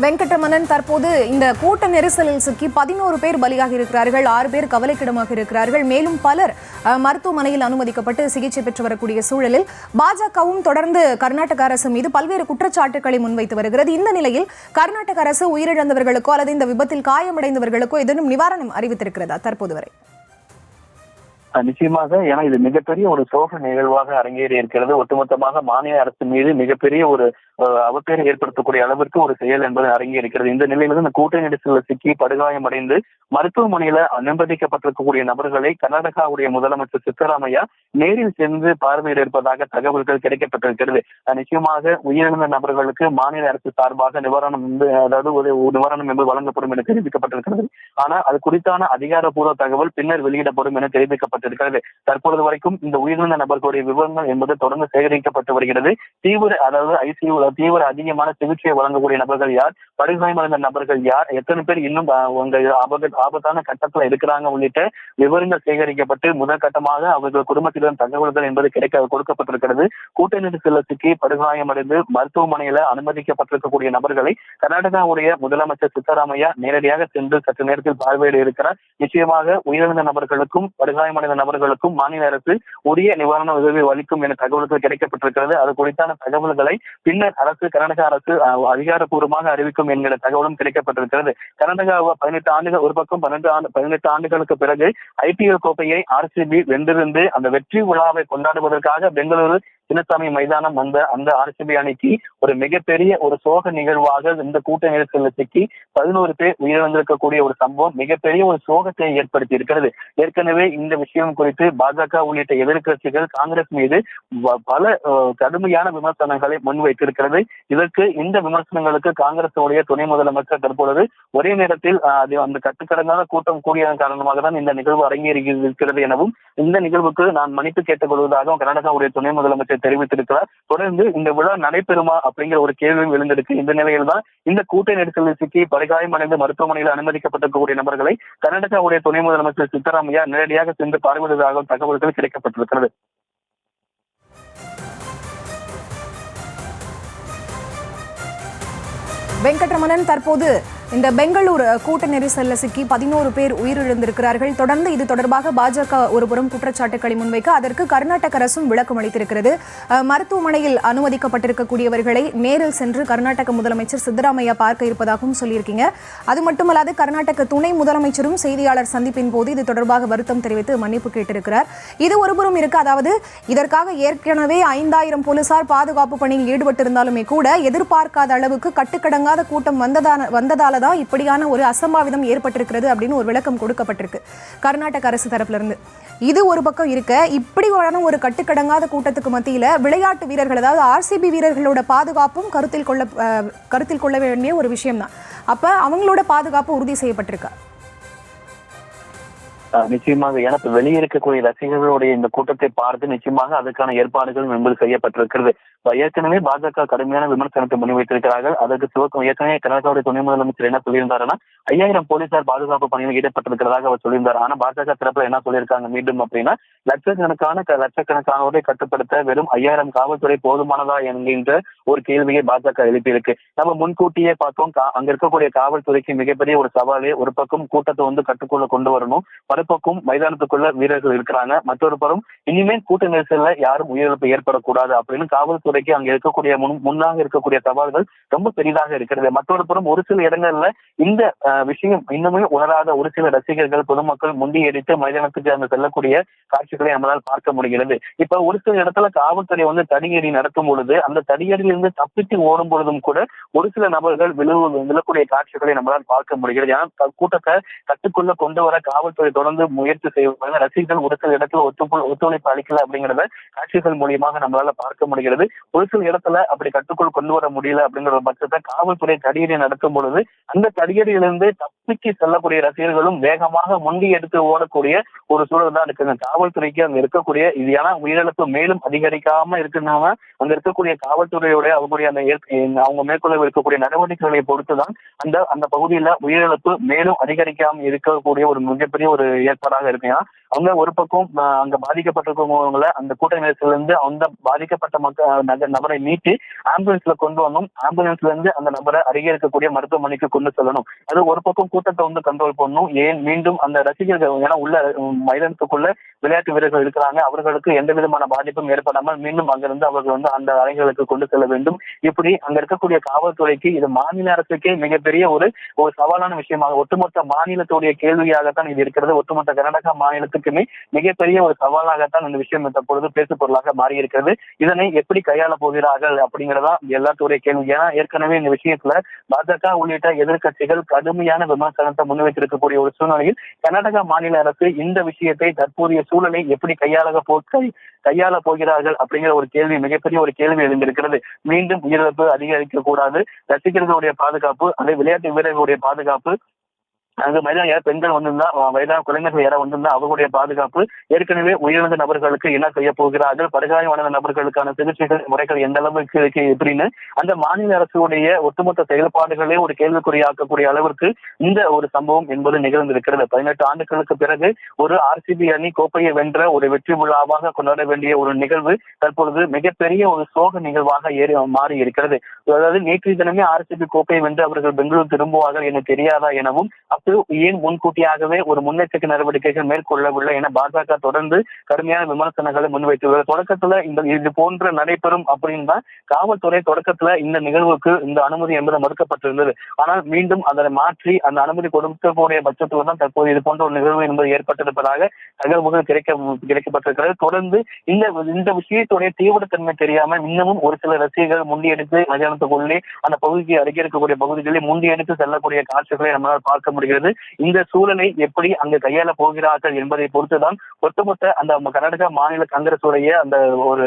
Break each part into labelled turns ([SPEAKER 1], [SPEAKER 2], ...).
[SPEAKER 1] வெங்கட்ரமணன், தற்போது இந்த கூட்ட நெரிசலில் சிக்கி 11 பேர் பலியாகி இருக்கிறார்கள், 6 பேர் கவலைக்கிடமாக இருக்கிறார்கள், மேலும் பலர் மருத்துவமனையில் அனுமதிக்கப்பட்டு சிகிச்சை பெற்று வரக்கூடிய சூழலில் பாஜகவும் தொடர்ந்து கர்நாடக அரசு மீது பல்வேறு குற்றச்சாட்டுகளை முன்வைத்து வருகிறது. இந்த நிலையில் கர்நாடக அரசு உயிரிழந்தவர்களுக்கோ அல்லது இந்த விபத்தில் காயமடைந்தவர்களுக்கோ ஏதேனும் நிவாரணம் அறிவித்திருக்கிறதா தற்போது வரை?
[SPEAKER 2] நிச்சயமாக, ஏன்னா இது மிகப்பெரிய ஒரு சோக நிகழ்வாக அரங்கேறி இருக்கிறது. ஒட்டுமொத்தமாக மாநில அரசு மீது மிகப்பெரிய ஒரு அவப்பேரை ஏற்படுத்தக்கூடிய அளவிற்கு ஒரு செயல் என்பது அரங்கி இருக்கிறது. இந்த நிலையிலிருந்து இந்த கூட்ட நெரிசலில் சிக்கி படுகாயமடைந்து மருத்துவமனையில அனுமதிக்கப்பட்டிருக்கக்கூடிய நபர்களை கர்நாடகாவுடைய முதலமைச்சர் சித்தராமையா நேரில் சென்று பார்வையிட இருப்பதாக தகவல்கள் கிடைக்கப்பட்டிருக்கிறது. நிச்சயமாக உயிரிழந்த நபர்களுக்கு மாநில அரசு சார்பாக நிவாரணம் அதாவது ஒரு நிவாரணம் என்பது வழங்கப்படும் என தெரிவிக்கப்பட்டிருக்கிறது. ஆனால் அது குறித்தான அதிகாரப்பூர்வ தகவல் பின்னர் வெளியிடப்படும் என தெரிவிக்கப்பட்டிருக்கிறது. தற்பொழுது வரைக்கும் இந்த உயிரிழந்த நபர்களுடைய விவரங்கள் என்பது தொடர்ந்து சேகரிக்கப்பட்டு வருகிறது. அதாவது ஐசியூ தீவிர அதிகமான சிகிச்சையை வழங்கக்கூடிய நபர்கள் யார், படுகாயமடைந்த நபர்கள் யார், எத்தனை பேர் இன்னும் ஆபத்தான கட்டத்தில் இருக்கிறாங்க உள்ளிட்ட விவரங்கள் சேகரிக்கப்பட்டு முதல் கட்டமாக அவர்கள் குடும்பத்திடம் தகவல்கள் என்பது கொடுக்கப்பட்டிருக்கிறது. கூட்ட நெரிசலில் சிக்கி படுகாயமடைந்து மருத்துவமனையில அனுமதிக்கப்பட்டிருக்கக்கூடிய நபர்களை கர்நாடகாவுடைய முதலமைச்சர் சித்தராமையா நேரடியாக சென்று சற்று நேரத்தில் பார்வையிட இருக்கிறார். நிச்சயமாக உயிரிழந்த நபர்களுக்கும் படுகாயமடைந்த நபர்களுக்கும் மாநில அரசு உரிய நிவாரண உதவி அளிக்கும் என தகவல்கள் கிடைக்கப்பட்டிருக்கிறது. அது குறித்தான தகவல்களை பின்னர் கர்நாடக அரசு அதிகாரப்பூர்வமாக அறிவிக்கும் என்கிற தகவலும் கிடைக்கப்பட்டிருக்கிறது. கர்நாடகா 18 ஆண்டுகள் ஒரு பக்கம் 18 ஆண்டுகளுக்கு பிறகு IPL கோப்பையை RCB வென்றிருந்து அந்த வெற்றி விழாவை கொண்டாடுவதற்காக பெங்களூரு சின்னசாமி மைதானம் வந்த அந்த RCB அணிக்கு ஒரு மிகப்பெரிய ஒரு சோக நிகழ்வாக இந்த கூட்ட நெரிசலில் சிக்கி 11 பேர் உயிரிழந்திருக்கக்கூடிய ஒரு சம்பவம் மிகப்பெரிய ஒரு சோகத்தை ஏற்படுத்தி இருக்கிறது. ஏற்கனவே இந்த விஷயம் குறித்து பாஜக உள்ளிட்ட எதிர்கட்சிகள் காங்கிரஸ் மீது பல கடுமையான விமர்சனங்களை முன்வைத்திருக்கிறது. இதற்கு இந்த விமர்சனங்களுக்கு காங்கிரஸ் துணை முதலமைச்சர் தற்பொழுது ஒரே நேரத்தில் அந்த கட்டுக்கடங்காத கூட்டம் கூடியதன் காரணமாக தான் இந்த நிகழ்வு அரங்கேறி இருக்கிறது எனவும் இந்த நிகழ்வுக்கு நான் மன்னிப்பு கேட்டுக் கொள்வதாகவும் கர்நாடகாவுடைய துணை முதலமைச்சர் தெரிவித்திருக்கிறார். தொடர்ந்து இந்த விழா நடைபெறுமா அப்படிங்கிற ஒரு கேள்வியும் எழுந்திருக்கு. இந்த நிலையில் தான் இந்த கூட்ட நெரிசலில் சிக்கி படுகாயமடைந்து மருத்துவமனையில் அனுமதிக்கப்பட்டிருக்கக்கூடிய நபர்களை கர்நாடகாவுடைய துணை முதலமைச்சர் சித்தராமையா நேரடியாக சென்று பார்வையிடுவதாக தகவல்கள் கிடைக்கப்பட்டிருக்கிறது.
[SPEAKER 1] வெங்கட்ரமணன், தற்போது இந்த பெங்களூரு கூட்ட நெரிசலில் சிக்கி 11 பேர் உயிரிழந்திருக்கிறார்கள். தொடர்ந்து இது தொடர்பாக பாஜக ஒருபுறம் குற்றச்சாட்டுகளை முன்வைக்க அதற்கு கர்நாடக அரசும் விளக்கம் அளித்திருக்கிறது. மருத்துவமனையில் அனுமதிக்கப்பட்டிருக்கக்கூடியவர்களை நேரில் சென்று கர்நாடக முதலமைச்சர் சித்தராமையா பார்க்க இருப்பதாகவும் சொல்லியிருக்கீங்க. அது மட்டுமல்லாது கர்நாடக துணை முதலமைச்சரும் செய்தியாளர் சந்திப்பின் போது இது தொடர்பாக வருத்தம் தெரிவித்து மன்னிப்பு கேட்டிருக்கிறார். இது ஒருபுறம் இருக்கு. அதாவது இதற்காக ஏற்கனவே 5000 போலீசார் பாதுகாப்பு பணியில் ஈடுபட்டிருந்தாலுமே கூட எதிர்பார்க்காத அளவுக்கு கட்டுக்கடங்காத கூட்டம் வந்ததால தான் இப்படியான ஒரு அசம்பாவிதம் ஏற்பட்டிருக்கிறது அப்படின்னு ஒரு விளக்கம் கொடுக்கப்பட்டிருக்கு கர்நாடக அரசு தரப்புல இருந்து. இது ஒரு பக்கம் இருக்க, இப்படியான ஒரு கட்டுக்கடங்காத கூட்டத்துக்கு மத்தியில விளையாட்டு வீரர்கள், அதாவது RCB வீரர்களோட பாதுகாப்பும் கருத்தில் கொள்ள வேண்டிய ஒரு விஷயம் தான். அப்ப அவங்களோட பாதுகாப்பு உறுதி செய்யப்பட்டிருக்கா?
[SPEAKER 2] நிச்சயமாக, எனக்கு வெளியே இருக்கக்கூடிய ரசிகர்களுடைய இந்த கூட்டத்தை பார்த்து நிச்சயமாக அதுக்கான ஏற்பாடுகள் என்பது செய்யப்பட்டிருக்கிறது. ஏற்கனவே பாஜக கடுமையான விமர்சனத்தை முன்வைத்திருக்கிறார்கள். அதற்கு ஏற்கனவே கர்நாடகாவுடைய துணை முதலமைச்சர் என்ன சொல்லியிருந்தாருன்னா 5000 போலீசார் பாதுகாப்பு பணியில் ஈடுபட்டிருக்கிறதாக அவர் சொல்லியிருந்தார். ஆனா பாஜக தரப்புல என்ன சொல்லியிருக்காங்க மீண்டும் அப்படின்னா, லட்சக்கணக்கானவரை கட்டுப்படுத்த வெறும் 5000 காவல்துறை போதுமானதா என்கின்ற ஒரு கேள்வியை பாஜக எழுப்பியிருக்கு. நம்ம முன்கூட்டியே பார்த்தோம், அங்க இருக்கக்கூடிய காவல்துறைக்கு மிகப்பெரிய ஒரு சவாலே. ஒரு பக்கம் கூட்டத்தை கட்டுக்குள்ள கொண்டு வரணும், மறுபக்கம் மைதானத்துக்குள்ள வீரர்கள் இருக்கிறாங்க, மற்றொரு புறம் இனிமேல் கூட்ட நெரிசல்ல யாரும் உயிரிழப்பு ஏற்படக்கூடாது அப்படின்னு காவல்துறைக்கு அங்க இருக்கக்கூடிய முன்னாக இருக்கக்கூடிய சவால்கள் ரொம்ப பெரிதாக இருக்கிறது. மற்றொரு புறம் ஒரு சில இடங்கள்ல இந்த விஷயம் இன்னுமே உணராத ஒரு சில ரசிகர்கள் பொதுமக்கள் முண்டியடித்து மைதானத்துக்கு அங்க செல்லக்கூடிய காட்சிகளை நம்மளால் பார்க்க முடிகிறது. இப்ப ஒரு சில இடத்துல காவல்துறை தடியடி நடத்தும் பொழுது அந்த தடியடியிலிருந்து தப்பித்து ஓடும் பொழுதும் கூட ஒரு சில நபர்கள் விழக்கூடிய காட்சிகளை நம்மளால் பார்க்க முடிகிறது. ஏன்னா கூட்டத்தை கட்டுக்குள்ள கொண்டு வர காவல்துறை தொடர்ந்து முயற்சி செய்வாங்க. ரசிகர்கள் ஒரு சில இடத்துல ஒத்துழைப்பு அளிக்கல அப்படிங்கிறத காட்சிகள் மூலியமாக நம்மளால பார்க்க முடிகிறது. ஒரு சில இடத்துல அப்படி கட்டுக்குள் கொண்டு வர முடியல அப்படிங்கிற பட்சத்தை காவல்துறை தடியடி நடத்தும் பொழுது அந்த தடியடியிலிருந்து தப்பிக்கு செல்லக்கூடிய ரசிகர்களும் வேகமாக முண்டி எடுத்து ஓடக்கூடிய ஒரு சூழல் தான் இருக்குங்க. காவல்துறைக்கு அங்க இருக்கக்கூடிய இது ஏன்னா உயிரிழப்பு மேலும் அதிகரிக்காம இருக்குன்னா அங்க இருக்கக்கூடிய காவல்துறையோட காவல்துறையுடைய அவங்களுடைய அவங்க மேற்கொள்ள இருக்கக்கூடிய நடவடிக்கைகளை பொறுத்துதான் அந்த அந்த பகுதியில உயிரிழப்பு மேலும் அதிகரிக்காம இருக்கக்கூடிய ஒரு மிகப்பெரிய ஒரு ஏற்பாடாக இருக்கு. ஏன்னா அவங்க ஒரு பக்கம் அங்க பாதிக்கப்பட்டிருக்கவங்களை அந்த கூட்ட நெரிசல்ல இருந்து அந்த பாதிக்கப்பட்ட நபரை மீட்டு ஆம்புலன்ஸ்ல கொண்டு வரணும். ஆம்புலன்ஸ்ல இருந்து அந்த நபரை அருகே இருக்கக்கூடிய மருத்துவமனைக்கு கொண்டு செல்லணும். அது ஒரு பக்கம் கூட்டத்தை கண்ட்ரோல் பண்ணணும். ஏன் மீண்டும் அந்த ரசிகர்கள் ஏன்னா உள்ள மைதானத்துக்குள்ள விளையாட்டு வீரர்கள் இருக்கிறாங்க, அவர்களுக்கு எந்த விதமான பாதிப்பும் ஏற்படாமல் மீண்டும் அங்கிருந்து அவர்கள் அந்த அறைகளுக்கு கொண்டு செல்ல வேண்டும். இப்படி அங்க இருக்கக்கூடிய காவல்துறைக்கு இது மாநில அரசுக்கே மிகப்பெரிய ஒரு சவாலான விஷயமாக ஒட்டுமொத்த மாநிலத்துடைய கேள்வியாகத்தான் இது இருக்கிறது. ஒட்டுமொத்த கர்நாடகா மாநிலத்துக்குமே மிகப்பெரிய ஒரு சவாலாகத்தான் இந்த விஷயம் தற்பொழுது பேசு பொருளாக மாறி இருக்கிறது. இதனை எப்படி கையாள போகிறார்கள் அப்படிங்கிறதா எல்லாத்துடைய கேள்வி. ஏன்னா ஏற்கனவே இந்த விஷயத்துல பாஜக உள்ளிட்ட எதிர்கட்சிகள் கடுமையான விமர்சனத்தை முன்வைத்திருக்கக்கூடிய ஒரு சூழ்நிலையில் கர்நாடகா மாநில அரசு இந்த விஷயத்தை தற்போதைய சூழலை எப்படி கையாள போகிறார்கள் அப்படிங்கிற ஒரு கேள்வி மிகப்பெரிய ஒரு கேள்வி எழுந்திருக்கிறது. மீண்டும் உயிரிழப்பு அதிகரிக்க கூடாது, ரசிகர்களுடைய பாதுகாப்பு, அதே விளையாட்டு வீரர்களுடைய பாதுகாப்பு, அங்கு மைதான பெண்கள் வந்திருந்தா வயதான குழந்தைகள் யாராவது வந்திருந்தா அவர்களுடைய பாதுகாப்பு, ஏற்கனவே உயிரிழந்த நபர்களுக்கு என்ன செய்ய போகிறார்கள், படுகாயமடைந்த நபர்களுக்கான சிகிச்சைகள் முறைகள் எந்த அளவுக்கு இருக்கு எப்படின்னு அந்த மாநில அரசுடைய ஒட்டுமொத்த செயல்பாடுகளே ஒரு கேள்விக்குறியாக்கக்கூடிய அளவிற்கு இந்த ஒரு சம்பவம் என்பது நிகழ்ந்திருக்கிறது. 18 ஆண்டுகளுக்கு பிறகு ஒரு RCB அணி கோப்பையை வென்ற ஒரு வெற்றி விழாவாக கொண்டாட வேண்டிய ஒரு நிகழ்வு தற்பொழுது மிகப்பெரிய ஒரு சோக நிகழ்வாக மாறி இருக்கிறது. அதாவது நேற்று தினமே RCB கோப்பையை வென்று அவர்கள் பெங்களூர் திரும்புவார்கள் என தெரியாதா எனவும் ஏன் முன்கூட்டியாகவே ஒரு முன்னெச்சரிக்கை நடவடிக்கைகள் மேற்கொள்ளவில்லை என பாஜக தொடர்ந்து கடுமையான விமர்சனங்களை முன்வைத்துள்ளது. தொடக்கத்துல இது போன்ற நடைபெறும் அப்படின்னு தான் காவல்துறை தொடக்கத்துல இந்த நிகழ்வுக்கு இந்த அனுமதி என்பது மறுக்கப்பட்டிருந்தது. ஆனால் மீண்டும் அதனை மாற்றி அந்த அனுமதி கொடுக்கக்கூடிய பட்சத்துல தான் தற்போது இது போன்ற ஒரு நிகழ்வு என்பது ஏற்பட்டிருப்பதாக தகவல்கள் கிடைக்கப்பட்டிருக்கிறது. தொடர்ந்து இந்த விஷயத்துடைய தீவிரத்தன்மை தெரியாமல் இன்னமும் ஒரு சில ரசிகர்கள் முண்டியெடுத்து மைதானத்துக்குள்ளே அந்த பகுதிக்கு அருகே இருக்கக்கூடிய பகுதிகளில் முண்டியெடுத்து செல்லக்கூடிய காட்சிகளை நம்மளால் பார்க்க முடிகிறது. இந்த சூழலை எப்படி அங்கு கையாள போகிறார்கள் என்பதை பொறுத்துதான் ஒட்டுமொத்த அந்த கர்நாடகா மாநில காங்கிரஸ் உடைய அந்த ஒரு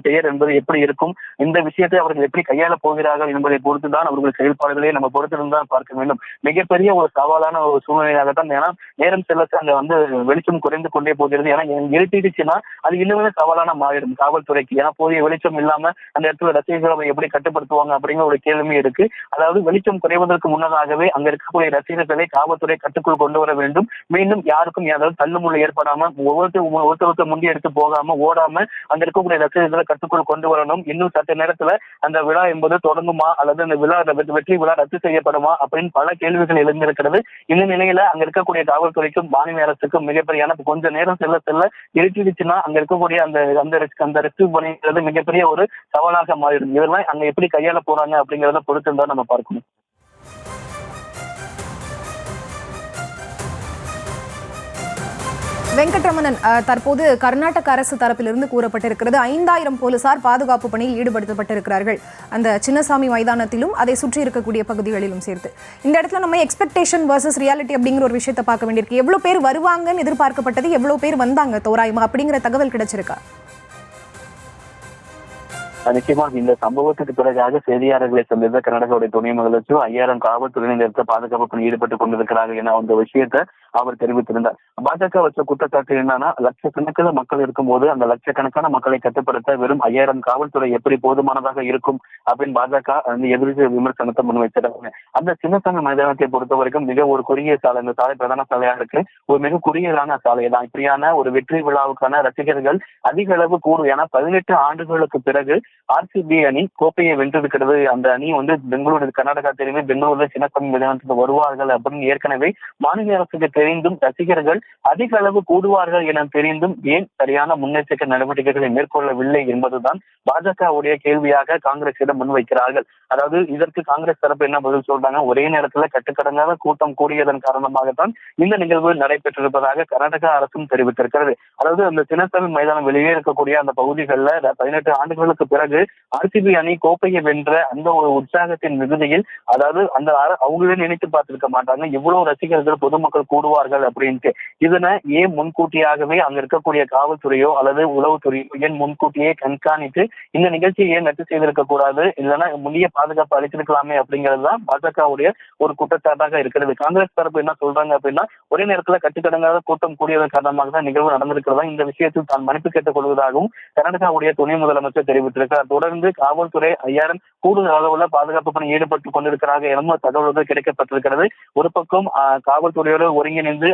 [SPEAKER 2] பெயர் என்பது எப்படி இருக்கும், இந்த விஷயத்தை அவர்கள் எப்படி கையாள போகிறார்கள் என்பதை பொறுத்துதான் அவர்கள் செயல்பாடுகளை நம்ம பொறுத்திருந்தான் பார்க்க வேண்டும். மிகப்பெரிய ஒரு சவாலான ஒரு சூழ்நிலையாகத்தான். ஏன்னா நேரம் செல்ல அங்க வெளிச்சம் குறைந்து கொண்டே போகிறது. ஏன்னா இருட்டிடுச்சுன்னா அது இன்னுமே சவாலான மாறிடும் காவல்துறைக்கு. ஏன்னா போதிய வெளிச்சம் இல்லாம அந்த இடத்துல ரசிகர்களை எப்படி கட்டுப்படுத்துவாங்க அப்படிங்கிற ஒரு கேள்வி இருக்கு. அதாவது வெளிச்சம் குறைவதற்கு முன்னதாகவே அங்க இருக்கக்கூடிய ரசிகர்களை காவல்துறை கட்டுக்குள் கொண்டு வர வேண்டும். மீண்டும் யாருக்கும் ஏதாவது தள்ளுமுள்ள ஏற்படாம ஒருத்தருக்கு முந்தி எடுத்து போகாம ஓடாம அங்க இருக்கக்கூடிய ரசிகர்களை கட்டுக்குள் கொண்டு வரணும். இன்னும் சற்று நேரத்துல அந்த விழா என்பது தொடங்குமா அல்லது அந்த வெற்றி விழா ரத்து செய்யப்படுமா அப்படின்னு பல கேள்விகள் எழுந்திருக்கிறது. இந்த நிலையில அங்க இருக்கக்கூடிய காவல்துறைக்கும் மாநில அரசுக்கும் மிகப்பெரிய கொஞ்ச நேரம் செல்ல இருட்டிடுச்சுன்னா அங்க இருக்கக்கூடிய அந்த ரெஸ்கியூ பணிங்கிறது மிகப்பெரிய ஒரு சவாலாக மாறிடும். இதெல்லாம் அங்க எப்படி கையாள போறாங்க அப்படிங்கறத பொறுத்து தான் நம்ம பார்க்கணும்.
[SPEAKER 1] வெங்கட்ரமணன், தற்போது கர்நாடக அரசு தரப்பிலிருந்து கூறப்பட்டிருக்கிறது 5000 போலீசார் பாதுகாப்பு பணியில் ஈடுபடுத்தப்பட்டிருக்கிறார்கள் அந்த சின்னசாமி மைதானத்திலும் அதை சுற்றி இருக்கக்கூடிய பகுதிகளிலும் சேர்த்து. இந்த இடத்துல நம்ம எக்ஸ்பெக்டேஷன் வர்சஸ் ரியாலிட்டி அப்படிங்கிற ஒரு விஷயத்தை பார்க்க வேண்டியிருக்கு. எவ்வளவு பேர் வருவாங்கன்னு எதிர்பார்க்கப்பட்டது, எவ்வளவு பேர் வந்தாங்க தோராயமா அப்படிங்கிற தகவல் கிடைச்சிருக்கா?
[SPEAKER 2] நிச்சயமாக இந்த சம்பவத்துக்கு பிறகாக செய்தியாளர்களை சந்தித்த கர்நாடகாவுடைய துணை முதலமைச்சர் 5000 காவல்துறையினருக்கு பாதுகாப்பு பணி ஈடுபட்டுக் கொண்டிருக்கிறார்கள் என அந்த விஷயத்தை அவர் தெரிவித்திருந்தார். பாஜக வச்ச குற்றச்சாட்டு என்னன்னா, லட்சக்கணக்கில் மக்கள் இருக்கும்போது அந்த லட்சக்கணக்கான மக்களை கட்டுப்படுத்த வெறும் 5000 காவல்துறை எப்படி போதுமானதாக இருக்கும் அப்படின்னு பாஜக எதிர்த்து விமர்சனத்தை முன்வைத்திருக்காங்க. அந்த சின்னசாமி மைதானத்தை பொறுத்த வரைக்கும் மிக ஒரு குறுகிய சாலை, இந்த சாலை பிரதான சாலையா இருக்கு, ஒரு மிக குறுகியதான சாலை தான். இப்படியான ஒரு வெற்றி விழாவுக்கான ரசிகர்கள் அதிக அளவு கூடும். ஏன்னா 18 ஆண்டுகளுக்கு பிறகு RCB அணி கோப்பையை வென்றிருக்கிறது. அந்த அணி பெங்களூரு, கர்நாடகா தெரியுமே, பெங்களூர்ல சின்னசாமி மைதானத்துக்கு வருவார்கள் அப்படின்னு ஏற்கனவே மாநில அரசுக்கு தெரிந்தும் ரசிகர்கள் அதிக அளவு கூடுவார்கள் என தெரிந்தும் ஏன் சரியான முன்னெச்சரிக்கை நடவடிக்கைகளை மேற்கொள்ளவில்லை என்பதுதான் பாஜகவுடைய கேள்வியாக காங்கிரசிடம் முன்வைக்கிறார்கள். அதாவது இதற்கு காங்கிரஸ் தரப்பு என்ன பதில் சொல்றாங்க, ஒரே நேரத்துல கட்டுக்கடங்காத கூட்டம் கூடியதன் காரணமாகத்தான் இந்த நிகழ்வு நடைபெற்றிருப்பதாக கர்நாடகா அரசும் தெரிவித்திருக்கிறது. அதாவது அந்த சின்னசாமி மைதானம் வெளியே இருக்கக்கூடிய அந்த பகுதிகளில் 18 ஆண்டுகளுக்கு பிறகு RCB அணி கோப்பையை வென்ற அந்த ஒரு உற்சாகத்தின் மிகுதியில், அதாவது அந்த அவங்களே நினைத்து பார்த்திருக்க மாட்டாங்க இவ்வளவு ரசிகர்கள் பொதுமக்கள் கூடுவார்கள் அப்படின்ட்டு. இதனை ஏன் முன்கூட்டியாகவே அங்க இருக்கக்கூடிய காவல்துறையோ அல்லது உளவுத்துறையோ ஏன் முன்கூட்டியே கண்காணித்து இந்த நிகழ்ச்சியை ஏன் ரத்து செய்திருக்க கூடாது, இல்லைன்னா முந்தைய பாதுகாப்பு அளித்திருக்கலாமே அப்படிங்கிறது தான் பாஜகவுடைய ஒரு குற்றச்சாட்டாக இருக்கிறது. காங்கிரஸ் தரப்பு என்ன சொல்றாங்க அப்படின்னா, ஒரே நேரத்துல கட்டுக்கடங்காத கூட்டம் கூடியதன் காரணமாக தான் நிகழ்வு நடந்திருக்கிறதா, இந்த விஷயத்தில் தான் மன்னிப்பு கேட்டுக் கொள்வதாகவும் கர்நாடகாவுடைய துணை முதலமைச்சர் தெரிவித்திருக்கிறார். தெரிவித்திருக்கிறார். தொடர்ந்து காவல்துறை 5000 கூடுதல் அளவுல பாதுகாப்பு பணி ஈடுபட்டுக் கொண்டிருக்கிறார்கள் என தகவல்கள் கிடைக்கப்பட்டிருக்கிறது. ஒரு பக்கம் காவல்துறையோடு ஒருங்கிணைந்து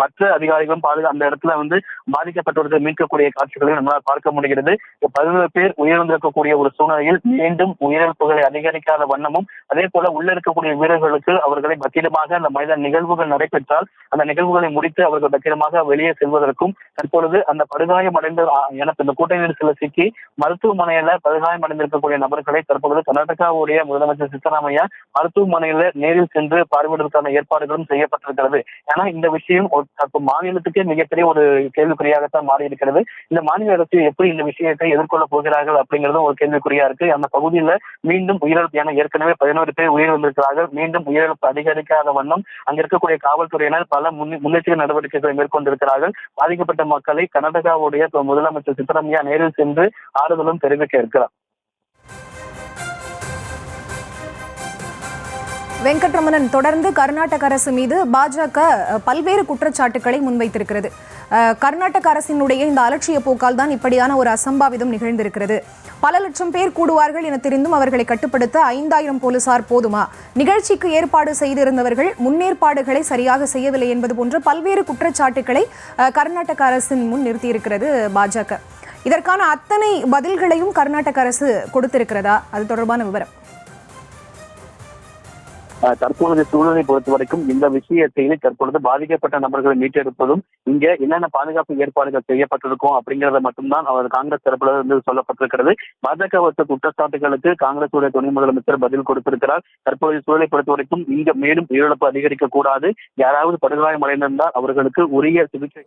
[SPEAKER 2] மற்ற அதிகாரிகளும் அந்த இடத்துல பாதிக்கப்பட்டவர்கள் மீட்கக்கூடிய காட்சிகளை நம்மளால் பார்க்க முடிகிறது. 11 பேர் உயிரிழந்திருக்கக்கூடிய ஒரு சூழ்நிலையில் மீண்டும் உயிரிழப்புகளை அதிகரிக்காத வண்ணமும் அதே போல உள்ள இருக்கக்கூடிய வீரர்களுக்கு அவர்களை பத்திரமாக அந்த மைதான நிகழ்வுகள் நடைபெற்றால் அந்த நிகழ்வுகளை முடித்து அவர்கள் பத்திரமாக வெளியே செல்வதற்கும் தற்பொழுது அந்த படுகாயமடைந்த இந்த கூட்ட நெரிசலில் சிக்கி மருத்துவமனையில படுகாயமடைந்திருக்கக்கூடிய நபர்களை தற்பொழுது கர்நாடகாவுடைய முதலமைச்சர் சித்தராமையா மருத்துவமனையில நேரில் சென்று பார்வையிடுவதற்கான ஏற்பாடுகளும் செய்யப்பட்டிருக்கிறது. ஏன்னா இந்த விஷயம் மாநிலத்துக்கே மிகப்பெரிய ஒரு கேள்விக்குறியாகத்தான் மாறி இருக்கிறது. இந்த மாநில அரசு எப்படி இந்த விஷயத்தை எதிர்கொள்ள போகிறார்கள் அப்படிங்கிறதும் ஒரு கேள்விக்குறியா இருக்கு. அந்த பகுதியில மீண்டும் உயிரிழப்பு, ஏன்னா ஏற்கனவே 11 பேர் உயிரிழந்திருக்கிறார்கள். மீண்டும் உயிரிழப்பு அதிகரிக்காத வண்ணம் அங்க இருக்கக்கூடிய காவல்துறையினர் பல முன்னெச்சரிக்கை நடவடிக்கைகளை மேற்கொண்டிருக்கிறார்கள். பாதிக்கப்பட்ட மக்களை கர்நாடகாவுடைய முதலமைச்சர் சித்தராமையா நேரில் சென்று ஆறுதலும் தெரிவிக்க இருக்கிறார்.
[SPEAKER 1] வெங்கட்ரமணன், தொடர்ந்து கர்நாடக அரசு மீது பாஜக பல்வேறு குற்றச்சாட்டுகளை முன்வைத்திருக்கிறது. கர்நாடக அரசினுடைய இந்த அலட்சிய போக்கால் தான் இப்படியான ஒரு அசம்பாவிதம் நிகழ்ந்திருக்கிறது. பல லட்சம் பேர் கூடுவார்கள் என தெரிந்தும் அவர்களை கட்டுப்படுத்த 5000 போலீசார் போதுமா? நிகழ்ச்சிக்கு ஏற்பாடு செய்திருந்தவர்கள் முன்னேற்பாடுகளை சரியாக செய்யவில்லை என்பது போன்ற பல்வேறு குற்றச்சாட்டுகளை கர்நாடக அரசின் முன் நிறுத்தியிருக்கிறது பாஜக. இதற்கான அத்தனை பதில்களையும் கர்நாடக அரசு கொடுத்திருக்கிறதா? அது தொடர்பான விவரம்.
[SPEAKER 2] தற்பொழுது சூழலை பொறுத்த வரைக்கும் இந்த விஷயத்தை தற்பொழுது பாதிக்கப்பட்ட நபர்களை மீட்டெடுப்பதும் இங்க என்னென்ன பாதுகாப்பு ஏற்பாடுகள் செய்யப்பட்டிருக்கும் அப்படிங்கறத மட்டும்தான் அவர் காங்கிரஸ் தரப்புல சொல்லப்பட்டிருக்கிறது. பாஜக வச்ச குற்றச்சாட்டுகளுக்கு காங்கிரஸ் துணை முதலமைச்சர் பதில் கொடுத்திருக்கிறார். தற்போதைய சூழலை பொறுத்த வரைக்கும் இங்க மேலும் உயிரிழப்பு அதிகரிக்க கூடாது, யாராவது படுகாயம் அடைந்திருந்தால் அவர்களுக்கு உரிய சிகிச்சை